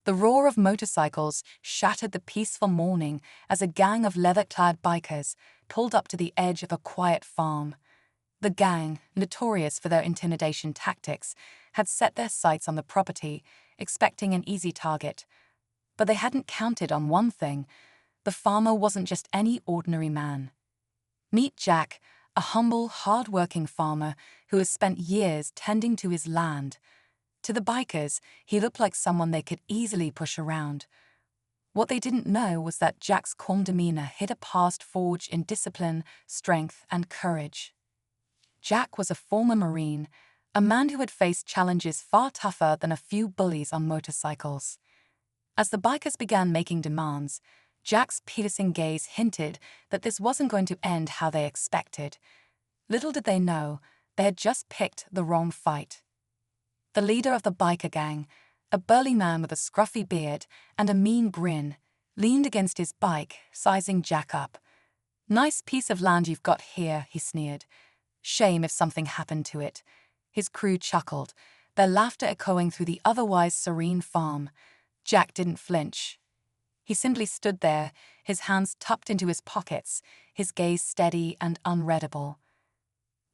The roar of motorcycles shattered the peaceful morning as a gang of leather-clad bikers pulled up to the edge of a quiet farm. The gang, notorious for their intimidation tactics, had set their sights on the property, expecting an easy target. But they hadn't counted on one thing: the farmer wasn't just any ordinary man. Meet Jack, a humble, hard-working farmer who has spent years tending to his land. To the bikers, he looked like someone they could easily push around. What they didn't know was that Jack's calm demeanor hid a past forged in discipline, strength, and courage. Jack was a former Marine, a man who had faced challenges far tougher than a few bullies on motorcycles. As the bikers began making demands, Jack's piercing gaze hinted that this wasn't going to end how they expected. Little did they know, they had just picked the wrong fight. The leader of the biker gang, a burly man with a scruffy beard and a mean grin, leaned against his bike, sizing Jack up. "Nice piece of land you've got here," he sneered. "Shame if something happened to it." His crew chuckled, their laughter echoing through the otherwise serene farm. Jack didn't flinch. He simply stood there, his hands tucked into his pockets, his gaze steady and unreadable.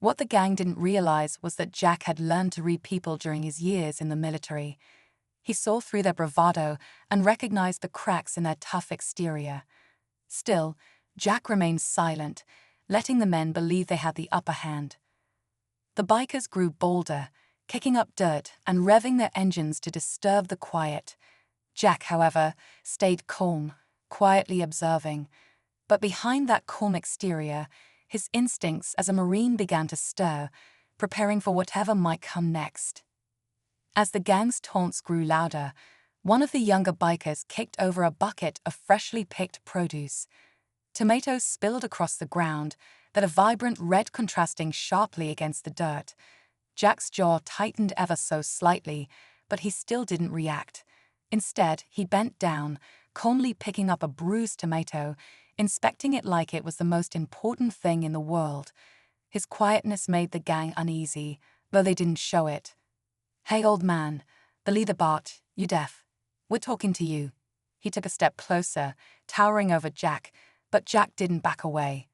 What the gang didn't realize was that Jack had learned to read people during his years in the military. He saw through their bravado and recognized the cracks in their tough exterior. Still, Jack remained silent, letting the men believe they had the upper hand. The bikers grew bolder, kicking up dirt and revving their engines to disturb the quiet. Jack, however, stayed calm, quietly observing. But behind that calm exterior, his instincts as a Marine began to stir, preparing for whatever might come next. As the gang's taunts grew louder, one of the younger bikers kicked over a bucket of freshly picked produce. Tomatoes spilled across the ground, that a vibrant red contrasting sharply against the dirt. Jack's jaw tightened ever so slightly, but he still didn't react. Instead, he bent down, calmly picking up a bruised tomato, inspecting it like it was the most important thing in the world. His quietness made the gang uneasy, though they didn't show it. "Hey, old man," the leader barked, "you deaf? We're talking to you." He took a step closer, towering over Jack, but Jack didn't back away.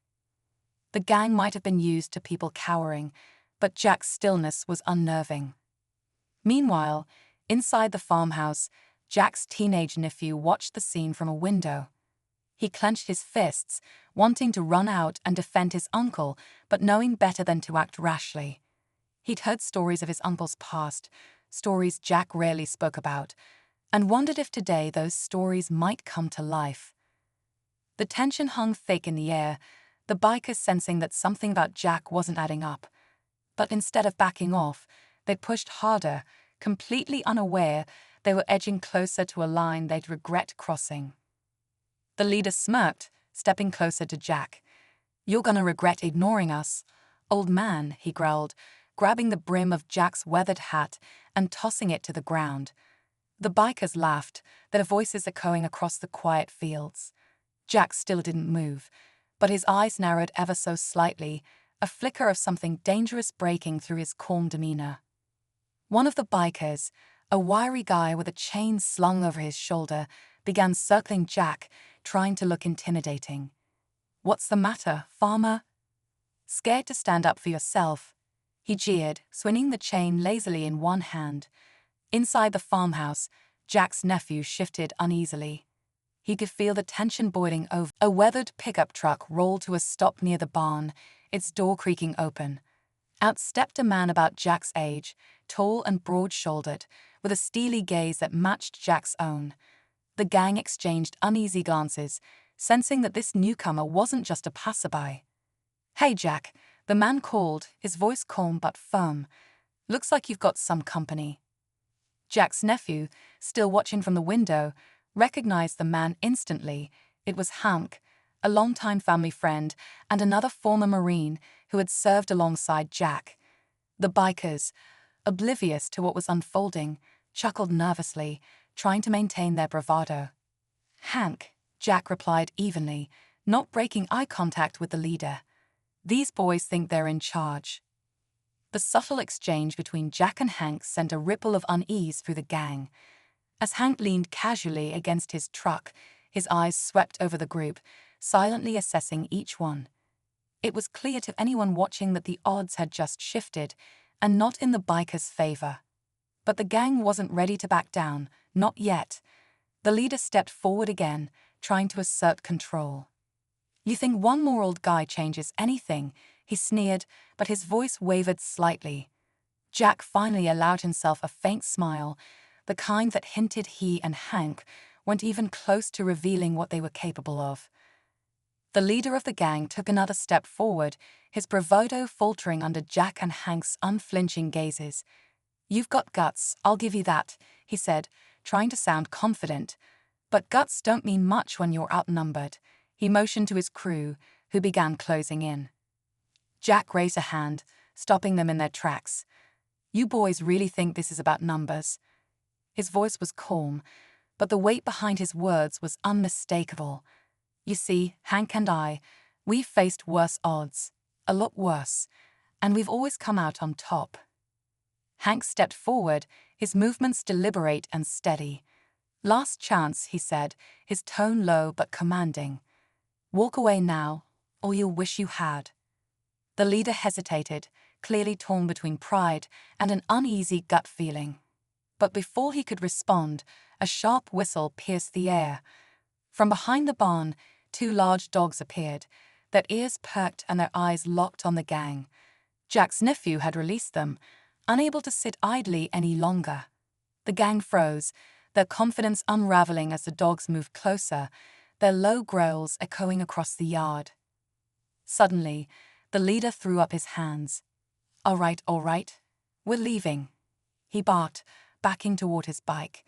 The gang might have been used to people cowering, but Jack's stillness was unnerving. Meanwhile, inside the farmhouse, Jack's teenage nephew watched the scene from a window. He clenched his fists, wanting to run out and defend his uncle, but knowing better than to act rashly. He'd heard stories of his uncle's past, stories Jack rarely spoke about, and wondered if today those stories might come to life. The tension hung thick in the air, the bikers sensing that something about Jack wasn't adding up. But instead of backing off, they pushed harder, completely unaware they were edging closer to a line they'd regret crossing. The leader smirked, stepping closer to Jack. "You're gonna regret ignoring us, old man," he growled, grabbing the brim of Jack's weathered hat and tossing it to the ground. The bikers laughed, their voices echoing across the quiet fields. Jack still didn't move, but his eyes narrowed ever so slightly, a flicker of something dangerous breaking through his calm demeanor. One of the bikers, a wiry guy with a chain slung over his shoulder, began circling Jack, trying to look intimidating. "What's the matter, farmer? Scared to stand up for yourself?" he jeered, swinging the chain lazily in one hand. Inside the farmhouse, Jack's nephew shifted uneasily. He could feel the tension boiling over. A weathered pickup truck rolled to a stop near the barn, its door creaking open. Out stepped a man about Jack's age, tall and broad-shouldered, with a steely gaze that matched Jack's own. The gang exchanged uneasy glances, sensing that this newcomer wasn't just a passerby. "Hey, Jack," the man called, his voice calm but firm. "Looks like you've got some company." Jack's nephew, still watching from the window, recognized the man instantly. It was Hank, a longtime family friend and another former Marine who had served alongside Jack. The bikers, oblivious to what was unfolding, chuckled nervously, trying to maintain their bravado. "Hank," Jack replied evenly, not breaking eye contact with the leader. "These boys think they're in charge." The subtle exchange between Jack and Hank sent a ripple of unease through the gang. As Hank leaned casually against his truck, his eyes swept over the group, silently assessing each one. It was clear to anyone watching that the odds had just shifted, and not in the bikers' favor. But the gang wasn't ready to back down, not yet. The leader stepped forward again, trying to assert control. "You think one more old guy changes anything?" he sneered, but his voice wavered slightly. Jack finally allowed himself a faint smile, the kind that hinted he and Hank weren't even close to revealing what they were capable of. The leader of the gang took another step forward, his bravado faltering under Jack and Hank's unflinching gazes. "You've got guts, I'll give you that," he said, trying to sound confident. "But guts don't mean much when you're outnumbered." He motioned to his crew, who began closing in. Jack raised a hand, stopping them in their tracks. "You boys really think this is about numbers?" His voice was calm, but the weight behind his words was unmistakable. "You see, Hank and I, we've faced worse odds, a lot worse, and we've always come out on top." Hank stepped forward, his movements deliberate and steady. "Last chance," he said, his tone low but commanding. "Walk away now, or you'll wish you had." The leader hesitated, clearly torn between pride and an uneasy gut feeling. But before he could respond, a sharp whistle pierced the air. From behind the barn, two large dogs appeared, their ears perked and their eyes locked on the gang. Jack's nephew had released them, unable to sit idly any longer. The gang froze, their confidence unraveling as the dogs moved closer, their low growls echoing across the yard. Suddenly, the leader threw up his hands. All right, we're leaving," he barked, backing toward his bike.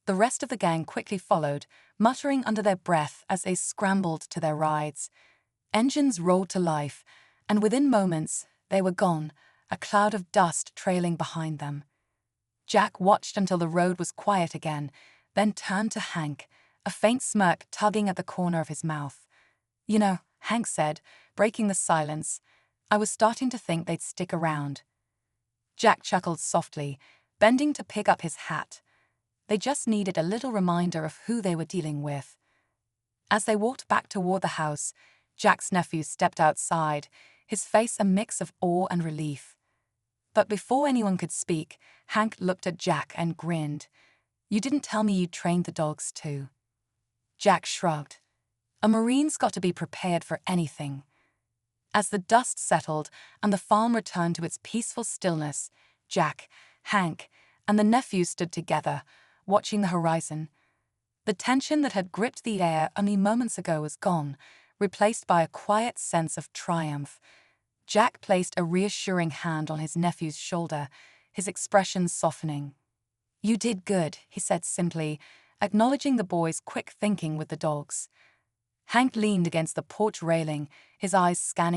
The rest of the gang quickly followed, muttering under their breath as they scrambled to their rides. Engines rolled to life, and within moments, they were gone, a cloud of dust trailing behind them. Jack watched until the road was quiet again, then turned to Hank, a faint smirk tugging at the corner of his mouth. "You know," Hank said, breaking the silence, "I was starting to think they'd stick around." Jack chuckled softly, bending to pick up his hat. They just needed a little reminder of who they were dealing with. As they walked back toward the house, Jack's nephew stepped outside, his face a mix of awe and relief. But before anyone could speak, Hank looked at Jack and grinned. "You didn't tell me you trained the dogs too." Jack shrugged. "A Marine's got to be prepared for anything." As the dust settled and the farm returned to its peaceful stillness, Jack, Hank, and the nephew stood together, watching the horizon. The tension that had gripped the air only moments ago was gone, replaced by a quiet sense of triumph. Jack placed a reassuring hand on his nephew's shoulder, his expression softening. "You did good," he said simply, acknowledging the boy's quick thinking with the dogs. Hank leaned against the porch railing, his eyes scanning